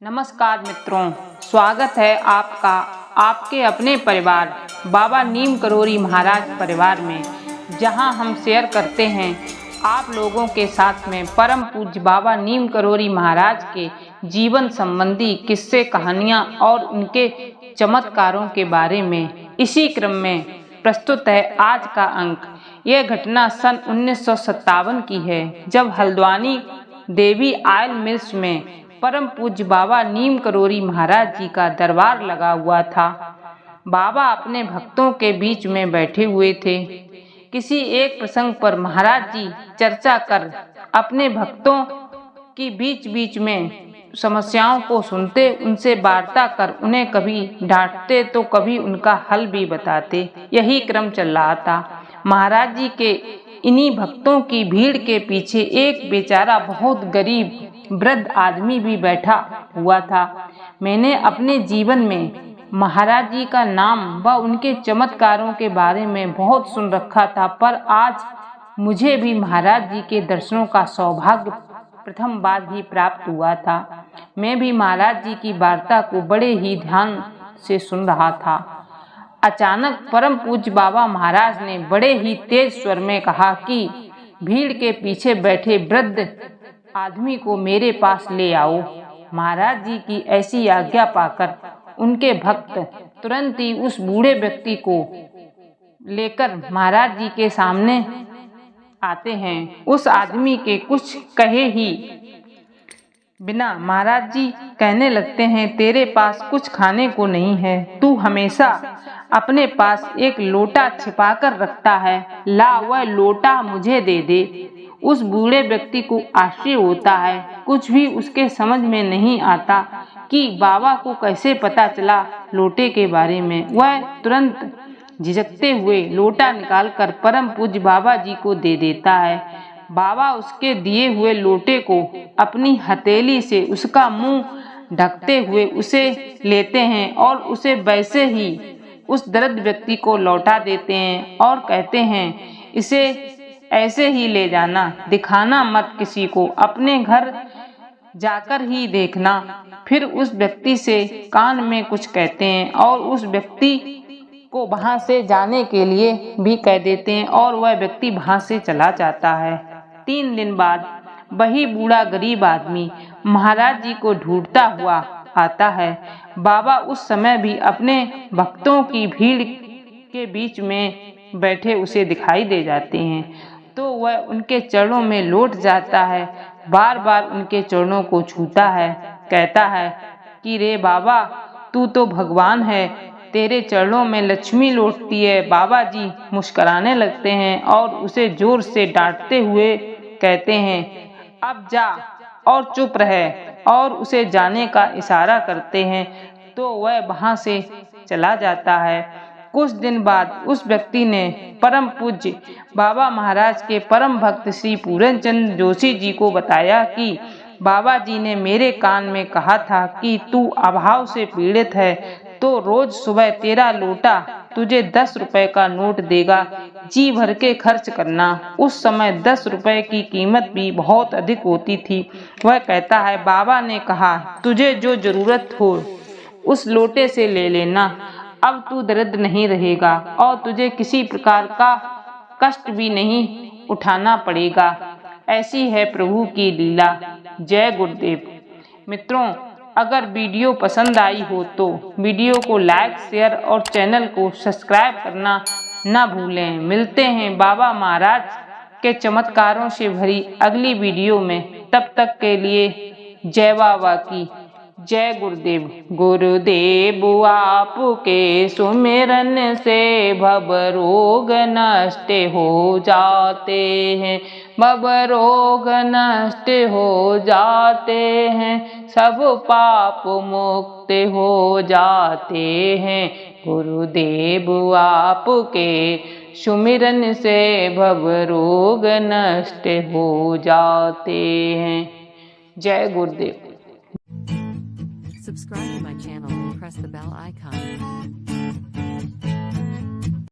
नमस्कार मित्रों, स्वागत है आपका आपके अपने परिवार बाबा नीम करोरी महाराज परिवार में, जहां हम शेयर करते हैं आप लोगों के साथ में परम पूज्य बाबा नीम करोरी महाराज के जीवन संबंधी किस्से, कहानियां और उनके चमत्कारों के बारे में। इसी क्रम में प्रस्तुत है आज का अंक। यह घटना सन 1957 की है, जब हल्द्वानी देवी ऑयल मिल्स में परम पूज्य बाबा नीम करोरी महाराज जी का दरबार लगा हुआ था। बाबा अपने भक्तों के बीच में बैठे हुए थे। किसी एक प्रसंग पर महाराज जी चर्चा कर अपने भक्तों की बीच बीच में समस्याओं को सुनते, उनसे वार्ता कर उन्हें कभी डांटते तो कभी उनका हल भी बताते। यही क्रम चल रहा था। महाराज जी के इन्हीं भक्तों की भीड़ के पीछे एक बेचारा बहुत गरीब वृद्ध आदमी भी बैठा हुआ था। मैंने अपने जीवन में महाराज जी का नाम व उनके चमत्कारों के बारे में बहुत सुन रखा था, पर आज मुझे भी महाराज जी के दर्शनों का सौभाग्य प्रथम बार ही प्राप्त हुआ था। मैं भी महाराज जी की वार्ता को बड़े ही ध्यान से सुन रहा था। अचानक परम पूज्य बाबा महाराज ने बड़े ही तेज स्वर में कहा कि भीड़ के पीछे बैठे वृद्ध आदमी को मेरे पास ले आओ। महाराज जी की ऐसी आज्ञा पाकर उनके भक्त तुरंत ही उस बूढ़े व्यक्ति को लेकर महाराज जी के सामने आते हैं। उस आदमी के कुछ कहे ही बिना महाराज जी कहने लगते हैं, तेरे पास कुछ खाने को नहीं है, तू हमेशा अपने पास एक लोटा छिपाकर रखता है, ला वह लोटा मुझे दे दे। उस बूढ़े व्यक्ति को आश्चर्य होता है, कुछ भी उसके समझ में नहीं आता कि बाबा को कैसे पता चला लोटे के बारे में। वह तुरंत झिझकते हुए लोटा निकालकर परम पूज्य बाबा जी को दे देता है। बाबा उसके दिए हुए लोटे को अपनी हथेली से उसका मुंह ढकते हुए उसे लेते हैं और उसे वैसे ही उस दरिद्र व्यक्ति को लौटा देते हैं और कहते हैं, इसे ऐसे ही ले जाना, दिखाना मत किसी को, अपने घर जाकर ही देखना। फिर उस व्यक्ति से कान में कुछ कहते हैं और उस व्यक्ति को वहां से जाने के लिए भी कह देते हैं और वह व्यक्ति वहां से चला जाता है। 3 दिन बाद वही बूढ़ा गरीब आदमी महाराज जी को ढूंढता हुआ आता है। बाबा उस समय भी अपने भक्तों की भीड़ के बीच में बैठे उसे दिखाई दे जाते हैं, तो वह उनके चरणों में लौट जाता है, बार बार उनके चरणों को छूता है, कहता है कि रे बाबा, तू तो भगवान है, तेरे चरणों में लक्ष्मी लौटती है। बाबा जी मुस्कुराने लगते हैं और उसे जोर से डांटते हुए कहते हैं, अब जा और चुप रहे, और उसे जाने का इशारा करते हैं, तो वह वहां से चला जाता है। कुछ दिन बाद उस व्यक्ति ने परम पूज्य बाबा महाराज के परम भक्त श्री पूरनचंद जोशी जी को बताया कि बाबा जी ने मेरे कान में कहा था कि तू अभाव से पीड़ित है, तो रोज सुबह तेरा लोटा तुझे 10 रुपए का नोट देगा, जी भर के खर्च करना। उस समय 10 रुपए की कीमत भी बहुत अधिक होती थी। वह कहता है, बाबा ने कहा तुझे जो जरूरत हो उस लोटे से ले लेना, अब तू दरिद्र नहीं रहेगा और तुझे किसी प्रकार का कष्ट भी नहीं उठाना पड़ेगा। ऐसी है प्रभु की लीला। जय गुरुदेव। मित्रों, अगर वीडियो पसंद आई हो तो वीडियो को लाइक, शेयर और चैनल को सब्सक्राइब करना न भूलें। मिलते हैं बाबा महाराज के चमत्कारों से भरी अगली वीडियो में। तब तक के लिए जय बाबा की। जय गुरुदेव। गुरुदेव आपके सुमिरन से भव रोग नष्ट हो जाते हैं, भव रोग नष्ट हो जाते हैं, सब पाप मुक्त हो जाते हैं। गुरुदेव आपके सुमिरन से भव रोग नष्ट हो जाते हैं। जय गुरुदेव। Subscribe to my channel and press the bell icon.